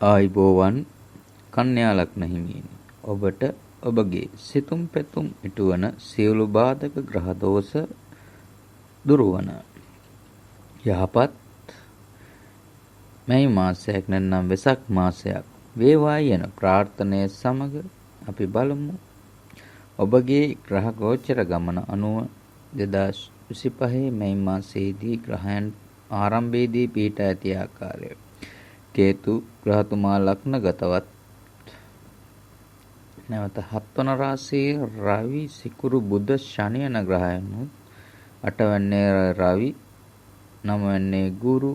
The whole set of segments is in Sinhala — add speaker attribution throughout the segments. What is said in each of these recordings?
Speaker 1: ආයිබෝවන් කන්‍යා ලග්න හිමියනි ඔබට ඔබගේ සිතුම් පැතුම් ඉටුවන සියලු බාධක ග්‍රහ දෝෂ දුරවන යහපත් මේ මාසයක් නැත්නම් වෙසක් මාසයක් වේවායි යන ප්‍රාර්ථනය සමග අපි බලමු ඔබගේ ග්‍රහ ගෝචර ගමන අනුව 2025 මේ මාසයේදී ග්‍රහයන් ආරම්භයේදී පිහිට ඇති ආකාරය කේතු ග්‍රහතුමා ලග්න ගතවත් නැවත 7 වන රාශියේ රවි සිකුරු බුධ ශනි යන ග්‍රහයන් 8 වෙන්නේ රවි 9 වෙන්නේ ගුරු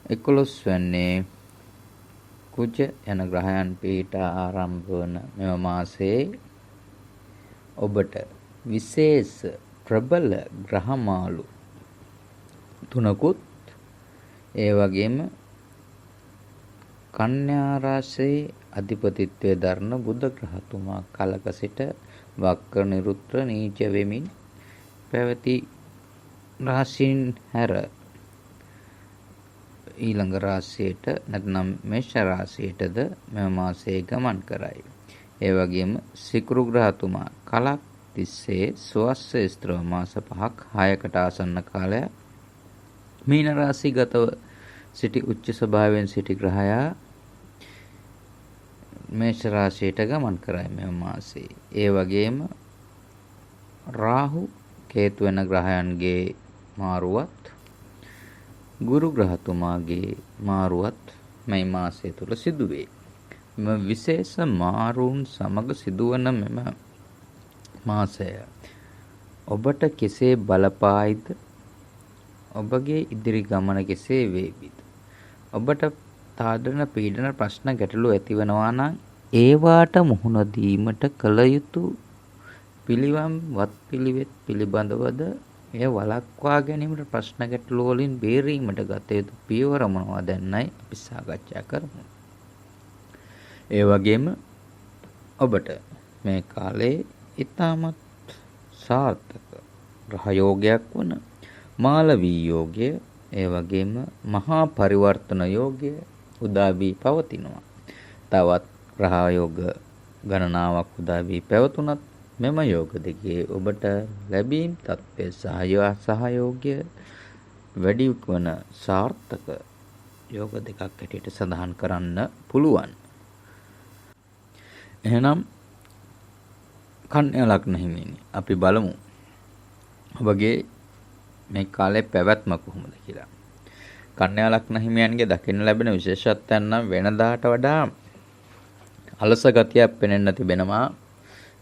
Speaker 1: 11 වෙන්නේ කුජ යන ග්‍රහයන් පිහිට ආරම්භ වන මෙම මාසයේ ඔබට විශේෂ ප්‍රබල ග්‍රහමාලු තුනකුත් ඒ වගේම කන්‍යා රාශියේ අධිපතිත්වයේ දරන බුධ ග්‍රහතුමා කලක සිට වක්‍ර නිරුත්‍ර නීච වෙමින් පැවති රාශීන් හැර ඊළඟ රාශියට නැත්නම් මේෂ රාශියටද මෙම මාසයේ ගමන් කරයි. ඒ වගේම සිකුරු ග්‍රහතුමා කලක් තිස්සේ ස්වස්ස ස්ත්‍රව මාස 5ක් 6කට ආසන්න කාලයක් මීන රාශිගතව සිටි උච්ච ස්වභාවයෙන් සිටි ග්‍රහයා මේෂ රාශියට ගමන් කරයි මෙම මාසයේ. ඒ වගේම රාහු කේතු වෙන ග්‍රහයන්ගේ මාරුවත් ගුරු ග්‍රහතුමාගේ මාරුවත් මේ මාසය තුල සිදුවේ. මෙම විශේෂ මාරුන් සමග සිදුවන මෙම මාසය ඔබට කෙසේ බලපායිද? ඔබගේ ඉදිරි ගමන කෙසේ වේවිද? ඔබට තාඩන පීඩන ප්‍රශ්න ගැටලු ඇතිවනවා නම් ඒවාට මුහුණ දීමට කල යුතු පිළිවම් වත්පිළිවෙත් පිළිබඳවද එය වළක්වා ගැනීමට ප්‍රශ්න ගැටලු වලින් බේරීමට ගත යුතු පියවර මොනවාදැන්නයි අපි සාකච්ඡා කරමු. ඒ වගේම ඔබට මේ කාලේ ඉතාමත් සාර්ථක ග්‍රහ යෝගයක් වන මාලවී යෝගය ඒ වගේම මහා පරිවර්තන යෝගය උදා වී පවතිනවා. තවත් ග්‍රහ යෝග ගණනාවක් උදා වී පැවතුනත් මෙම යෝග දෙකේ ඔබට ලැබීම් තත්ත්වයේ සහයෝගය වැඩි වන සාර්ථක යෝග දෙකක් හැටියට සඳහන් කරන්න පුළුවන්. එහෙනම් කන්‍යා ලග්න හිමියනි අපි බලමු ඔබගේ මේ කාලේ පැවැත්ම කොහොමද කියලා. කන්‍යා ලග්න හිමියන්ගේ දකින්න ලැබෙන විශේෂත්වයන් නම් වෙනදාට වඩා අලස ගතියක් පෙනෙන්න තිබෙනවා.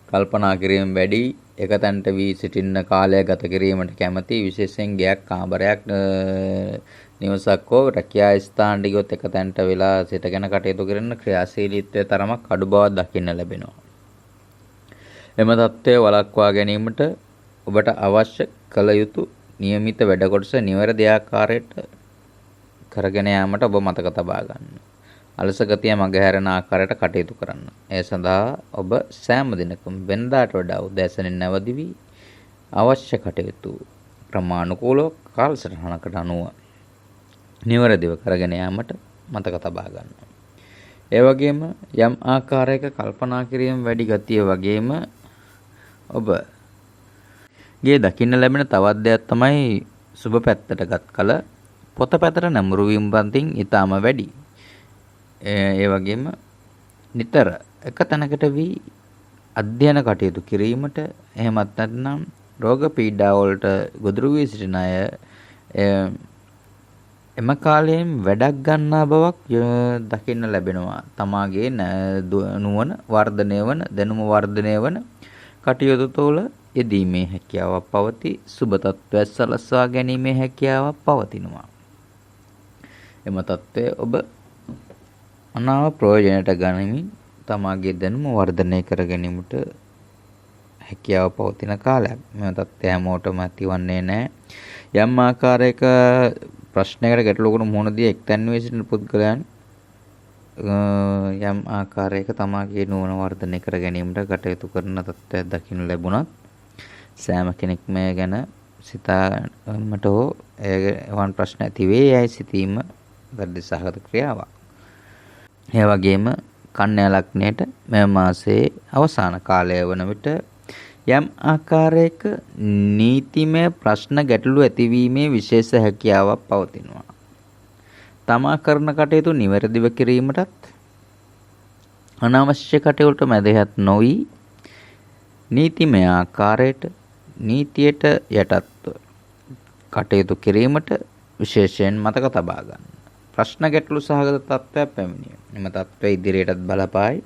Speaker 1: කල්පනා කිරීම වැඩි, එකතැනට වී සිටින්න කාලය ගත කිරීමට කැමැති, විශේෂයෙන් ගයක් කාමරයක් නිවසක් හෝ රැකියා ස්ථානට ගියොත් එකතැනට වෙලා සිටගෙන කටයුතු කරන ක්‍රියාශීලීත්වයේ තරමක් අඩු බවක් දකින්න ලැබෙනවා. එම தත්ත්වය වළක්වා ගැනීමට ඔබට අවශ්‍ය කළ යුතු નિયમિત වැඩ කොටස නිවැරදි ආකාරයට කරගෙන යාමට ඔබ මතක තබා ගන්න. අලස ගතිය මගහැරෙන ආකාරයට කටයුතු කරන්න. ඒ සඳහා ඔබ සෑම දිනකම වෙනදාට වඩා උදෑසනින් නැවදි වී අවශ්‍ය කටයුතු ක්‍රමානුකූලව කාලසටහනකට අනුව නිවැරදිව කරගෙන යාමට මතක තබා ගන්න. ඒ වගේම යම් ආකාරයක කල්පනා කිරීම වැඩි ගතිය වගේම ඔබ ගේ දකින්න ලැබෙන තවත් දෙයක් තමයි සුබ පැත්තටගත් කල පොත පැතර නැඹුරු වීම පන්තින් ඊටම වැඩි. ඒ වගේම නිතර එක තැනකට වී අධ්‍යයන කටයුතු කිරීමට එහෙමත් නැත්නම් රෝග පීඩා වලට ගොදුරු වී සිටින අය එම කාලයෙන් වැඩක් ගන්නා බවක් දකින්න ලැබෙනවා. තමාගේ නුවණ වර්ධනය වන දැනුම වර්ධනය වන කටයුතු තුළ යෙදීමේ හැකියාවක් පවතී. සුබ තත්ත්වයක් සලස්වා ගැනීමේ හැකියාවක් පවතිනවා. එම තත්ත්වය ඔබ අනාව ප්‍රයෝජනයට ගනිමින් තමාගේ දැනුම වර්ධනය කර ගැනීමට හැකියාව පවතින කාලයක්. මෙම තත්ත්වය හැමෝටම ඇතිවන්නේ නැහැ. යම් ආකාරයක ප්‍රශ්නයකට ගැටලුවකට මුහුණ දී එක්තැන් වී සිටින පුද්ගලයන් යම් ආකාරයක තමාගේ නුවණ වර්ධනය කර ගැනීමට කටයුතු කරන තත්ත්වයක් දකින්න ලැබුණත් සෑම කෙනෙක්ම ගැන සිතාමට හෝ එවන් ප්‍රශ්න ඇති වේ යයි සිතීම වැරදි සහගත ක්‍රියාවක්. ඒ වගේම කන්‍යා ලග්නයට මේ මාසයේ අවසාන කාලය වන විට යම් ආකාරයක නීතිමය ප්‍රශ්න ගැටලු ඇතිවීමේ විශේෂ හැකියාවක් පවතිනවා. තමා කරන කටයුතු නිවැරදිව කිරීමටත් අනවශ්‍ය කටයුතු මැදිහත් නොවි නීතිමය ආකාරයට නීතියට යටත්ව කටයුතු කිරීමට විශේෂයෙන් මතක තබා ගන්න. ප්‍රශ්න ගැටලු සහගත තත්ත්වයක් පැමිණිය. එම තත්ත්වය ඉදිරියටත් බලපායි.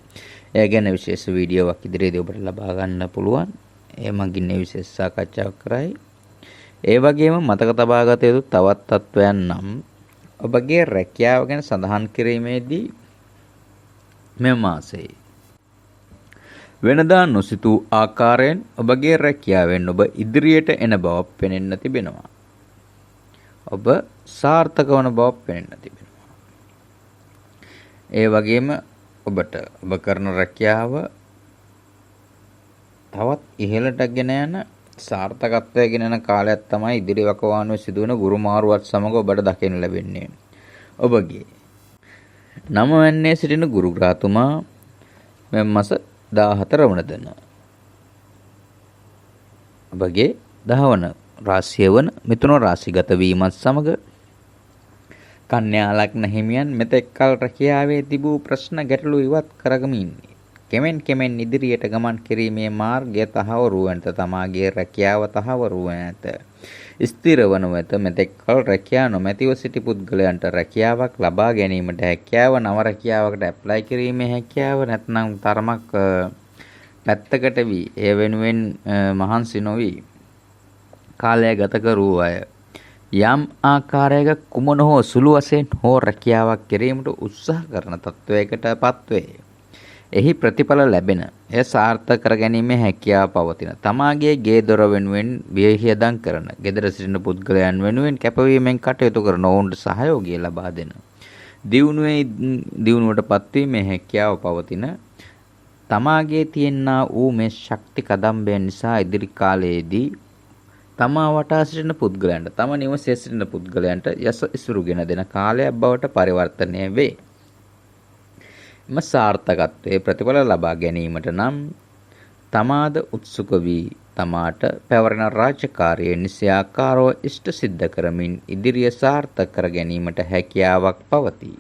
Speaker 1: එය ගැන විශේෂ වීඩියෝවක් ඉදිරියේදී ඔබට ලබා ගන්න පුළුවන්. ඒ මගින් විශේෂ සාකච්ඡාවක් කරයි. ඒ වගේම මතක තබා ගත යුතු තවත් තත්ත්වයන් නම් ඔබගේ රැකියාව ගැන සඳහන් කිරීමේදී මේ මාසයේ වෙනදා නොසිතූ ආකාරයෙන් ඔබගේ රැකියාවෙන් ඔබ ඉදිරියට එන බව පෙනෙන්න තිබෙනවා. ඔබ සාර්ථක වන බව පෙනෙන්න තිබෙනවා. ඒ වගේම ඔබට ඔබ කරන රැකියාව තවත් ඉහළට ගෙන යන සාර්ථකත්වය ගෙන යන කාලයක් තමයි ඉදිරි වකවානුවේ සිදුවන ගුරු මාරුවත් සමග ඔබට දකින්න ලැබෙන්නේ. ඔබගේ 9 වෙනිදා සිටින ගුරු ග්‍රහතුමා මේ මාස 14 වන දින ඔබගේ 10 වන රාශිය වන මිථුන රාශිගත වීමත් සමග කන්‍යා ලග්න හිමියන් මෙතෙක් කල රැකියාවේ තිබූ ප්‍රශ්න ගැටලු ඉවත් කරගමින් කෙමෙන් ඉදිරියට ගමන් කිරීමේ මාර්ගය තහවුරු වනත තමාගේ රැකියාව තහවුරු වනත ස්ථිර වනු ඇත. මෙතෙක් කල රැකියාව නොමැතිව සිටි පුද්ගලයන්ට රැකියාවක් ලබා ගැනීමට හැකියාව, නව රැකියාවකට ඇප්ලයි කිරීමේ හැකියාව නැත්නම් තරමක් පැත්තකට වී ඒ වෙනුවෙන් මහන්සි නොවි කාලය ගත කරූ අය යම් ආකාරයක කුමන හෝ සුළු වශයෙන් හෝ රැකියාවක් කිරීමට උත්සාහ කරන තත්වයකට පත්වේ. එහි ප්‍රතිඵල ලැබෙන එය සාර්ථක කර ගැනීමේ හැකියාව පවතින. තමාගේ ගේ දොර වෙනුවෙන් වියහියදම් කරන, gedara සිටින පුද්ගලයන් වෙනුවෙන් කැපවීමෙන් කටයුතු කරන ඔවුන්ට සහයෝගය ලබා දෙන. දියුණුවට පත්වීමේ හැකියාව පවතින. තමාගේ තියෙනා වූ මේ ශක්ති කදම්බයන් නිසා ඉදිරි කාලයේදී තමා වටා සිටින පුද්ගලයන්ට, තම නිවසේ සිටින පුද්ගලයන්ට යස ඉසුරුගෙන දෙන කාලයක් බවට පරිවර්තනය වේ. එම සාර්ථකත්වයේ ප්‍රතිඵල ලබා ගැනීමට නම් තමාද උත්සුක වී තමාට පැවරෙන රාජකාරිය නිසියාකාරව ඉෂ්ට සිද්ධ කරමින් ඉදිරිය සාර්ථක කර ගැනීමට හැකියාවක් පවතී.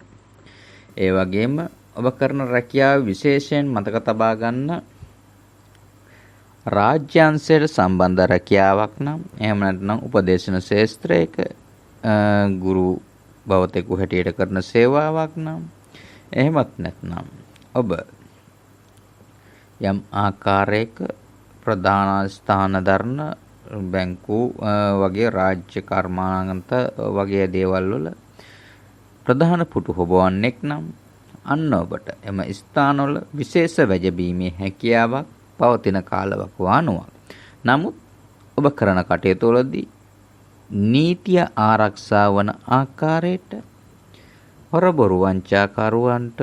Speaker 1: ඒ වගේම ඔබ කරන රැකියාව විශේෂයෙන් මතක තබා ගන්න රාජ්‍යාංශයට සම්බන්ධ රැකියාවක් නම් එහෙම නැත්නම් උපදේශන ශාස්ත්‍රයක ගුරු භවතෙකු හැටියට කරන සේවාවක් නම් එහෙමත් නැත්නම් ඔබ යම් ආකාරයක ප්‍රධාන ස්ථාන දරන බැංකු වගේ රාජ්‍ය කර්මාන්ත වගේ දේවල් වල ප්‍රධාන පුටු හොබවන්නෙක් නම් අන්න ඔබට එම ස්ථානවල විශේෂ වැජබීමේ හැකියාවක් පවතින කාලවකවානුවක්. නමුත් ඔබ කරන කටයුතු වලදී නීතිය ආරක්ෂා වන ආකාරයට හොරබොරු වංචාකරුවන්ට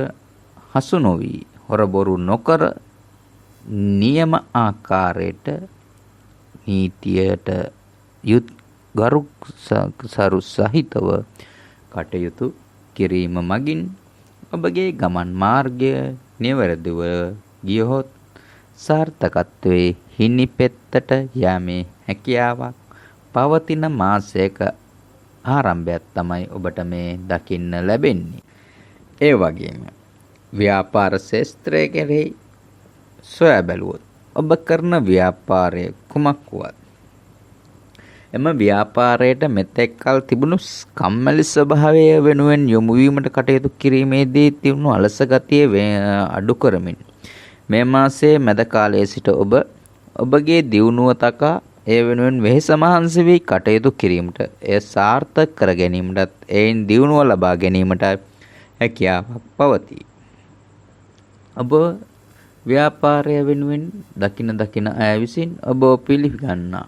Speaker 1: හසු නොවි, හොරබොරු නොකර නියම ආකාරයට නීතියට ගරු සහිතව කටයුතු කිරීම මගින් ඔබගේ ගමන් මාර්ගය නිවැරදිව ගියහොත් සාර්ථකත්වයේ හිණිපෙත්තට යෑමේ හැකියාවක් පවතින මාසයක ආරම්භයක් තමයි ඔබට මේ දකින්න ලැබෙන්නේ. ඒ වගේම ව්‍යාපාර ශාස්ත්‍රය කෙරෙහි සොයා බැලුවොත් ඔබ කරන ව්‍යාපාරය කුමක් වුවත් එම ව්‍යාපාරයට මෙතෙක් කල තිබුණු කම්මැලි ස්වභාවය වෙනුවෙන් යොමු වීමට කටයුතු කිරීමේදී තිබුණු අලස ගතිය අඩු කරමින් මේ මාසයේ මැද කාලයේ සිට ඔබගේ දියුණුව තකා ඒ වෙනුවෙන් වෙහෙස මහන්සි වී කටයුතු කිරීමට, එය සාර්ථක කර ගැනීමටත් එයින් දියුණුව ලබා ගැනීමට හැකියාවක් පවතී. ඔබ ව්‍යාපාරය වෙනුවෙන් දකින අය විසින් ඔබ පිළිගන්නා,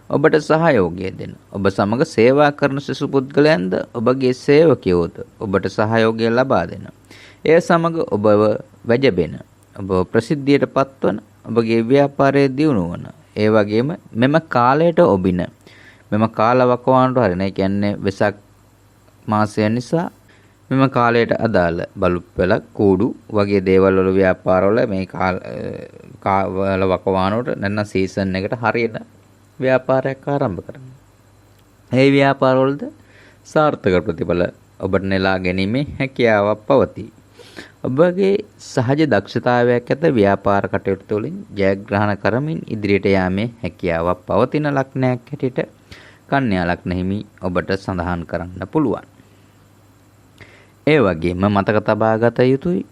Speaker 1: ඔබට සහයෝගය දෙන, ඔබ සමග සේවා කරන සිසු පුද්ගලයන්ද ඔබගේ සේවකයෝද ඔබට සහයෝගය ලබා දෙන. එය සමග ඔබව වැජබෙන, ඔබ ප්‍රසිද්ධියට පත්වන, ඔබගේ ව්‍යාපාරයේ දියුණු වන, ඒ වගේම මෙම කාලයට ඔබින මෙම කාලවකවානුවට හරින, ඒ කියන්නේ වෙසක් මාසය නිසා මෙම කාලයට අදාළ බලු පෙළ කූඩු වගේ දේවල් වල ව්‍යාපාරවල මේ කාල වකවානුවට නැත්නම් සීසන් එකට හරියට ව්‍යාපාරයක් ආරම්භ කරනවා. ඒ ව්‍යාපාරවලද සාර්ථක ප්‍රතිඵල ඔබට නෙලා ගැනීමේ හැකියාවක් පවතී. ඔබගේ සහජ දක්ෂතාවයක් ඇත ව්‍යාපාර කටයුතු වලින් ජයග්‍රහණ කරමින් ඉදිරියට යාමේ හැකියාවක් පවතින ලක්ෂණයක් හැටියට කන්‍යා ලග්න හිමි ඔබට සඳහන් කරන්න පුළුවන්. ඒ වගේම මතක තබා ගත යුතුයි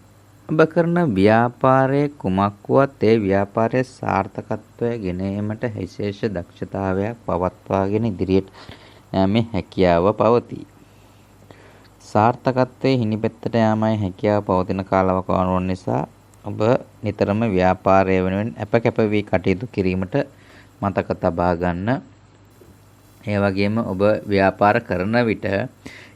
Speaker 1: ඔබ කරන ව්‍යාපාරයේ කුමක් වුවත් ඒ ව්‍යාපාරයේ සාර්ථකත්වය ගෙන ඒමට විශේෂ දක්ෂතාවයක් පවත්වාගෙන ඉදිරියට යාමේ හැකියාව පවතී. සාර්ථකත්වයේ හිණිපෙත්තට යාමයි හැකියාව පවතින කාලවකවානුවන් නිසා ඔබ නිතරම ව්‍යාපාරය වෙනුවෙන් අපකැප වී කටයුතු කිරීමට මතක තබා ගන්න. ඒ වගේම ඔබ ව්‍යාපාර කරන විට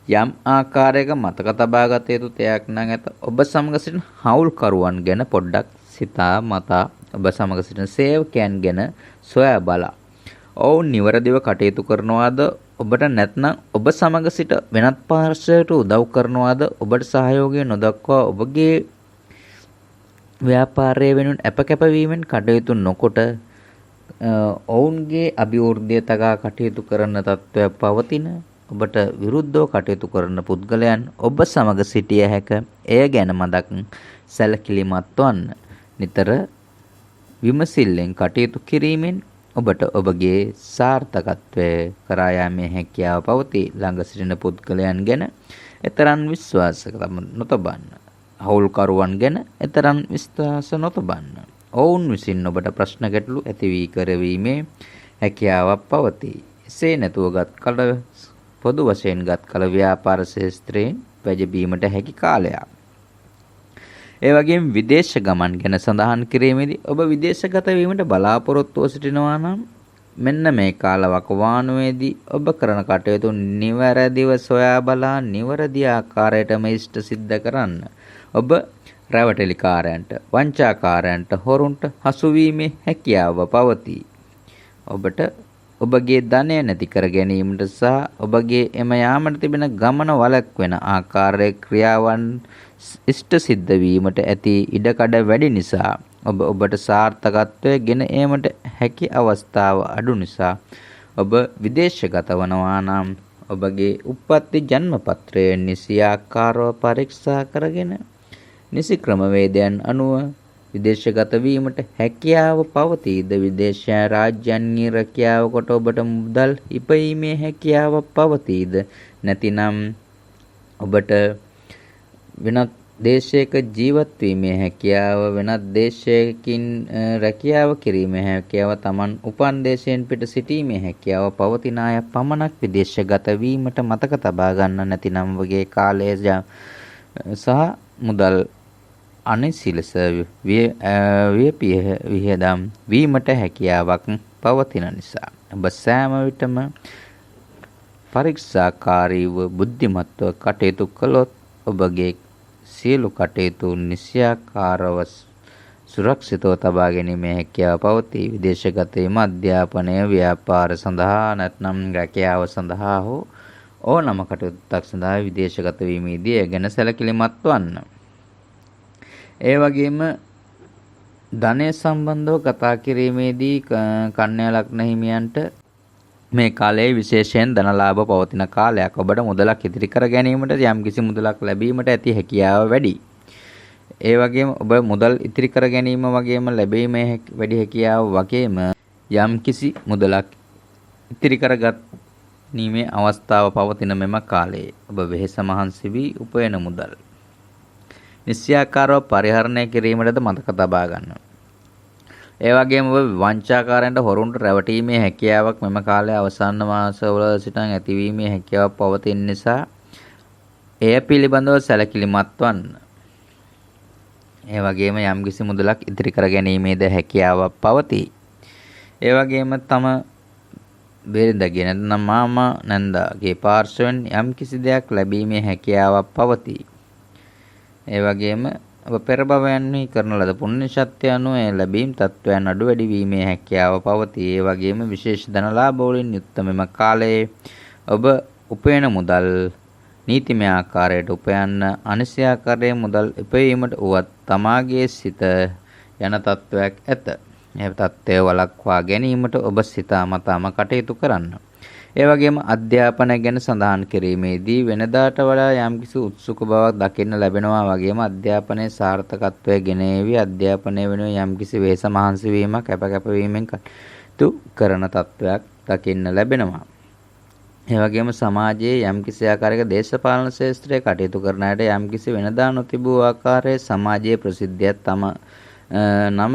Speaker 1: යම් ආකාරයක මතක තබා ගත යුතු දෙයක් නම් ඇත. ඔබ සමග සිටින හවුල්කරුවන් ගැන පොඩ්ඩක් සිතා මතා ඔබ සමග සිටින සේවකයන් ගැන සොයා බලා ඔවුන් නිවැරදිව කටයුතු කරනවාද ඔබට නැත්නම් ඔබ සමග සිට වෙනත් පාර්ශ්වයකට උදව් කරනවාද ඔබට සහයෝගය නොදක්වා ඔබගේ ව්‍යාපාරය වෙනුවෙන් අපකැපවීමෙන් කටයුතු නොකොට ඔවුන්ගේ අභිවෘද්ධිය තකා කටයුතු කරන තත්ත්වයක් පවතින ඔබට විරුද්ධව කටයුතු කරන පුද්ගලයන් ඔබ සමග සිටිය හැක. එය ගැන මදක් සැලකිලිමත් වන්න. නිතර විමසිල්ලෙන් කටයුතු කිරීමෙන් ඔබට ඔබගේ සාර්ථකත්වය කරා යාමේ හැකියාව පවතී. ළඟ සිටින පුද්ගලයන් ගැන එතරම් විශ්වාස නොතබන්න. හවුල්කරුවන් ගැන එතරම් විශ්වාස නොතබන්න. ඔවුන් විසින් ඔබට ප්‍රශ්න ගැටලු ඇති වී කරවීමේ හැකියාවක් පවතී. එසේ නැතුව ගත් කල පොදු වශයෙන් ගත් කල ව්‍යාපාර ශාස්ත්‍රයෙන් වැජබීමට හැකි කාලයක්. ඒ වගේම විදේශ ගමන් ගැන සඳහන් කිරීමේදී ඔබ විදේශගත වීමට බලාපොරොත්තු සිටිනවා නම් මෙන්න මේ කාලවකවානුවේදී ඔබ කරන කටයුතු නිවැරදිව සොයා බලා නිවැරදි ආකාරයටම ඉෂ්ට සිද්ධ කරන්න. ඔබ රැවටෙලිකාරයන්ට, වංචාකාරයන්ට, හොරුන්ට හසු වීමේ හැකියාව පවතී. ඔබට ඔබගේ ධනය නැති කර ගැනීමට සහ ඔබගේ එම යාමට තිබෙන ගමන වළක්වන ආකාරයේ ක්‍රියාවන් ඉෂ්ට සිද්ධ වීමට ඇති ඉඩකඩ වැඩි නිසා ඔබට සාර්ථකත්වය ගෙන ඒමට හැකි අවස්ථාව අඩු නිසා ඔබ විදේශගත වනවා නම් ඔබගේ උප්පත්ති ජන්මපත්‍රය නිසි ආකාරව පරීක්ෂා කරගෙන නිසි ක්‍රමවේදයන් අනුව විදේශගත වීමට හැකියාව පවතීද? විදේශ රාජ්‍යයන්හි රැකියාව කොට ඔබට මුදල් ඉපයීමේ හැකියාව පවතීද? නැතිනම් ඔබට වෙනත් දේශයක ජීවත් වීමේ හැකියාව, වෙනත් දේශයකින් රැකියාව කිරීමේ හැකියාව, Taman උපන් දේශයෙන් පිට සිටීමේ හැකියාව පවතින අය පමණක් විදේශගත වීමට මතක තබා ගන්න. නැතිනම් වගේ කාලය සහ මුදල් අනිසිලස වියදම් වීමට හැකියාවක් පවතින නිසා ඔබ සෑම විටම පරීක්ෂාකාරීව බුද්ධිමත්ව කටයුතු කළොත් ඔබගේ සියලු කටයුතු නිසියාකාරව සුරක්ෂිතව තබා ගැනීමේ හැකියාව පවතී. විදේශගත වීම අධ්‍යාපනය, ව්‍යාපාර සඳහා නැත්නම් රැකියාව සඳහා හෝ ඕනම කටයුත්තක් සඳහා විදේශගත වීමේදී ඒ ගැන සැලකිලිමත් වන්න. ඒ වගේම ධනය සම්බන්ධව කතා කිරීමේදී කන්‍යා ලග්න හිමියන්ට මේ කාලයේ විශේෂයෙන් ධනලාභ පවතින කාලයක්. ඔබට මුදලක් ඉදිරි කර ගැනීමට යම්කිසි මුදලක් ලැබීමට ඇති හැකියාව වැඩි. ඒ වගේම ඔබ මුදල් ඉදිරි කර ගැනීම වගේම ලැබීමේ වැඩි හැකියාව වගේම යම්කිසි මුදලක් ඉදිරි කරගැනීමේ අවස්ථාව පවතින මෙම කාලයේ ඔබ වෙහෙස මහන්සි වී උපයන මුදල් නිශ්චයාකාරව පරිහරණය කිරීමටද මතක තබා ගන්න. ඒ වගේම ඔබ වංචාකාරයන්ට හොරුන්ට රැවටීමේ හැකියාවක් මෙම කාලයේ අවසාන මාසවල සිට ඇතිවීමේ හැකියාවක් පවතින නිසා එය පිළිබඳව සැලකිලිමත් වන්න. ඒ වගේම යම්කිසි මුදලක් ඉදිරි කර ගැනීමේද හැකියාවක් පවතී. ඒ වගේම තම බෙරිඳගේ නැත්නම් මාමා නැන්දාගේ පාර්ශවෙන් යම්කිසි දෙයක් ලැබීමේ හැකියාවක් පවතී. ඒ වගේම ඔබ පෙර භවයන්හි කරන ලද පුණ්‍ය ශක්තිය අනුව ලැබීම් තත්වයන් අඩු වැඩි වීමේ හැකියාව පවතී. ඒ වගේම විශේෂ ධනලාභ වලින් යුක්ත මෙම කාලයේ ඔබ උපයන මුදල් නීතිමය ආකාරයට උපයන්න අනිසි ආකාරයේ මුදල් ඉපයීමට උවත් තමාගේ සිත යන තත්වයක් ඇත. ඒ තත්ත්වය වළක්වා ගැනීමට ඔබ සිතාමතාම කටයුතු කරන්න. ඒ වගේම අධ්‍යාපනය ගැන සඳහන් කිරීමේදී වෙනදාට වඩා යම්කිසි උත්සුක බවක් දකින්න ලැබෙනවා වගේම අධ්‍යාපනයේ සාර්ථකත්වය ගෙනේවි අධ්‍යාපනය වෙනුවෙන් යම්කිසි වෙහෙස මහන්සි වීමක් කැපවීමෙන් කටයුතු කරන තත්වයක් දකින්න ලැබෙනවා. ඒ වගේම සමාජයේ යම්කිසි ආකාරයක දේශපාලන ශාස්ත්‍රයේ කටයුතු කරන අයට යම්කිසි වෙනදා නොතිබූ ආකාරයේ සමාජයේ ප්‍රසිද්ධියක් තම නම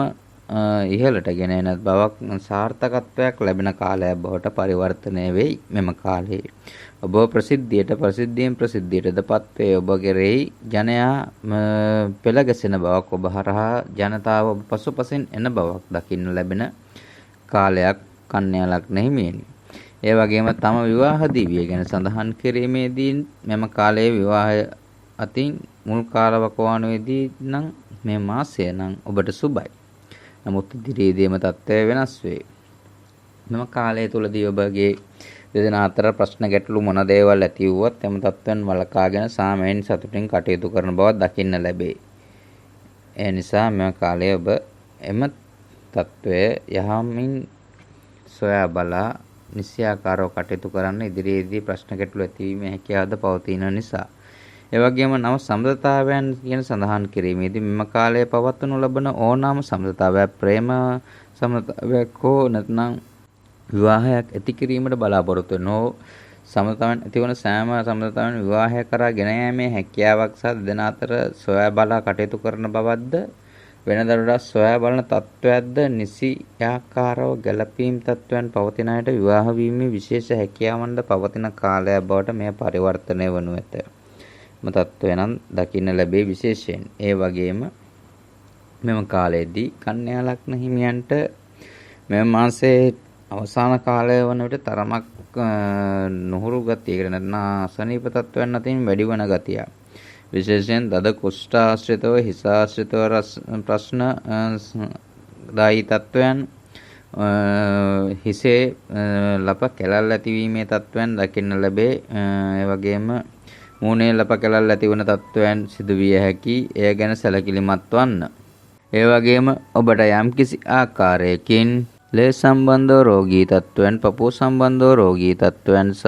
Speaker 1: ඉහළට ගෙන එන බවක් සාර්ථකත්වයක් ලැබෙන කාලයක් බවට පරිවර්තනය වෙයි මෙම කාලයේ. ඔබ ප්‍රසිද්ධියෙන් ප්‍රසිද්ධියටදපත් වේ. ඔබ කෙරෙහි ජනයා පෙළගැසෙන බවක් ඔබ හරහා ජනතාව ඔබ පසුපසින් එන බවක් දකින්න ලැබෙන කාලයක් කන්‍යා ලග්න හිමියනි. ඒ වගේම තම විවාහ දිවිය ගැන සඳහන් කිරීමේදී මෙම කාලයේ විවාහය අතින් මුල් කාලවකවානුවේදී නම් මේ මාසය නම් ඔබට සුබයි. නමුත් ඉදිරියේදීම තත්ත්වය වෙනස් වේ. මෙම කාලය තුලදී ඔබගේ දෙදෙනා අතර ප්‍රශ්න ගැටලු මොන දේවල් ඇති වුවත් එම තත්ත්වයන් වළකාගෙන සාමයෙන් සතුටින් කටයුතු කරන බව දකින්න ලැබේ. ඒ නිසා මෙම කාලයේ ඔබ එම තත්ත්වය යහමින් සොයා බලා නිසියාකාරව කටයුතු කරන්න ඉදිරියේදී ප්‍රශ්න ගැටලු ඇතිවීමේ හැකියාවද පවතින නිසා. ඒ වගේම නව සම්බන්ධතාවයන් කියන සඳහන් කිරීමේදී මෙම කාලයේ පවත්වනු ලබන ඕනෑම සම්බන්ධතාවයක් ප්‍රේම සම්බන්ධතාවයක් හෝ නැත්නම් විවාහයක් ඇති කිරීමට බලාපොරොත්තු වෙන සම්බන්ධතාවයන් ඇතිවන සෑම සම්බන්ධතාවයන් විවාහය කරා ගෙන යාමේ හැකියාවක් සහ දෙදෙනා අතර සොයා බලා කටයුතු කරන බවක්ද වෙනදාට වඩා සොයා බලන තත්ත්වයක්ද නිසි ආකාරව ගැළපීම් තත්ත්වයන් පවතින අයට විවාහ වීමේ විශේෂ හැකියාවන්ද පවතින කාලයක් බවට මෙය පරිවර්තනය වනු ඇත. මෙම තත්ත්වය නම් දකින්න ලැබේ විශේෂයෙන්. ඒ වගේම මෙම කාලයේදී කන්‍යා ලග්න හිමියන්ට මෙම මාසයේ අවසාන කාලය වන විට තරමක් නොහුරු ගතියකට නැත්නම් අසනීප තත්ත්වයන් අතින් වැඩි වන ගතිය. විශේෂයෙන් දද කුෂ්ඨ ආශ්‍රිතව හිස ආශ්‍රිතව ප්‍රශ්න දායි තත්වයන් හිසේ ලප කැලල් ඇතිවීමේ තත්වයන් දකින්න ලැබේ. ඒ වගේම මූණේ ලප කැලල් ඇතිවන තත්වයන් සිදුවිය හැකි. එය ගැන සැලකිලිමත් වන්න. ඒ වගේම ඔබට යම්කිසි ආකාරයකින් ලේ සම්බන්ධව රෝගී තත්වයන්, පපුව සම්බන්ධව රෝගී තත්වයන් සහ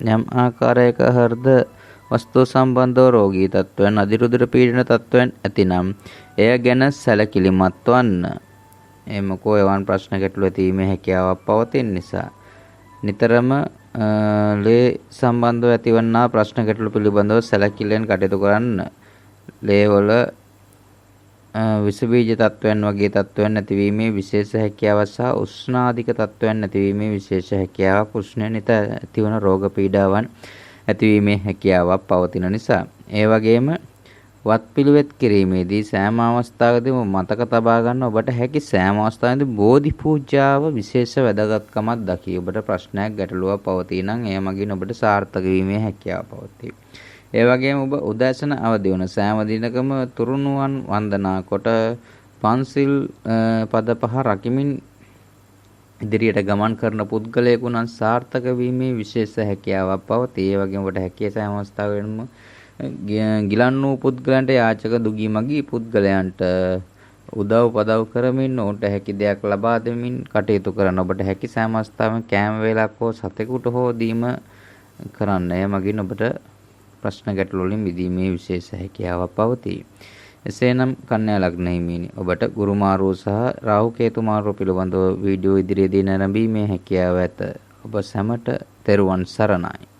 Speaker 1: යම් ආකාරයක හෘද වස්තු සම්බන්ධව රෝගී තත්වයන්, අධිරුධිර පීඩන තත්වයන් ඇතිනම් එය ගැන සැලකිලිමත් වන්න. එමකෝ එවන් ප්‍රශ්න ගැටලු ඇතිවීමේ හැකියාවක් පවතින නිසා නිතරම ලේ සම්බන්ධව ඇතිවන්නා ප්‍රශ්න ගැටලු පිළිබඳව සැලකිල්ලෙන් කටයුතු කරන්න. ලේවල විස බීජ තත්වයන් වගේ තත්වයන් නැතිවීමේ විශේෂ හැකියාවක් සහ උෂ්ණාධික තත්වයන් නැතිවීමේ විශේෂ හැකියාවක්, උෂ්ණය නිත ඇතිවන රෝග පීඩාවන් ඇතිවීමේ හැකියාවක් පවතින නිසා. ඒ වගේම වත්පිළිවෙත් කිරීමේදී සෑම අවස්ථාවකදීම මතක තබා ගන්න ඔබට හැකි සෑම අවස්ථාවකදී බෝධි පූජාව විශේෂ වැදගත්කමක් දකි. ඔබට ප්‍රශ්නයක් ගැටලුවක් පවතී නම් එය මගින් ඔබට සාර්ථක වීමේ හැකියාව පවතී. ඒ වගේම ඔබ උදෑසන අවදි වන සෑම දිනකම තුරුණුවන් වන්දනා කොට පන්සිල් පද 5 රකිමින් ඉදිරියට ගමන් කරන පුද්ගලයෙකු නම් සාර්ථක වීමේ විශේෂ හැකියාවක් පවතී. ඒ වගේම ඔබට හැකිය සෑම අවස්ථාවකම ගිලන් වූ පුද්ගලයන්ට යාචක දුගී මගී පුද්ගලයන්ට උදව් පදව් කරමින් ඔවුන්ට හැකි දෙයක් ලබා දෙමින් කටයුතු කරන ඔබට හැකි සෑම අවස්ථාවකම කෑම වේලක් හෝ සතෙකුට හෝ දීම කරන්න. එය මගින් ඔබට ප්‍රශ්න ගැටලු වලින් මිදීමේ විශේෂ හැකියාවක් පවතී. එසේනම් කන්‍යා ලග්න හිමියනි, ඔබට ගුරු මාරුව සහ රාහු කේතු මාරුව පිළිබඳව වීඩියෝ ඉදිරියේදී නැරඹීමේ හැකියාව ඇත. ඔබ සැමට තෙරුවන් සරණයි.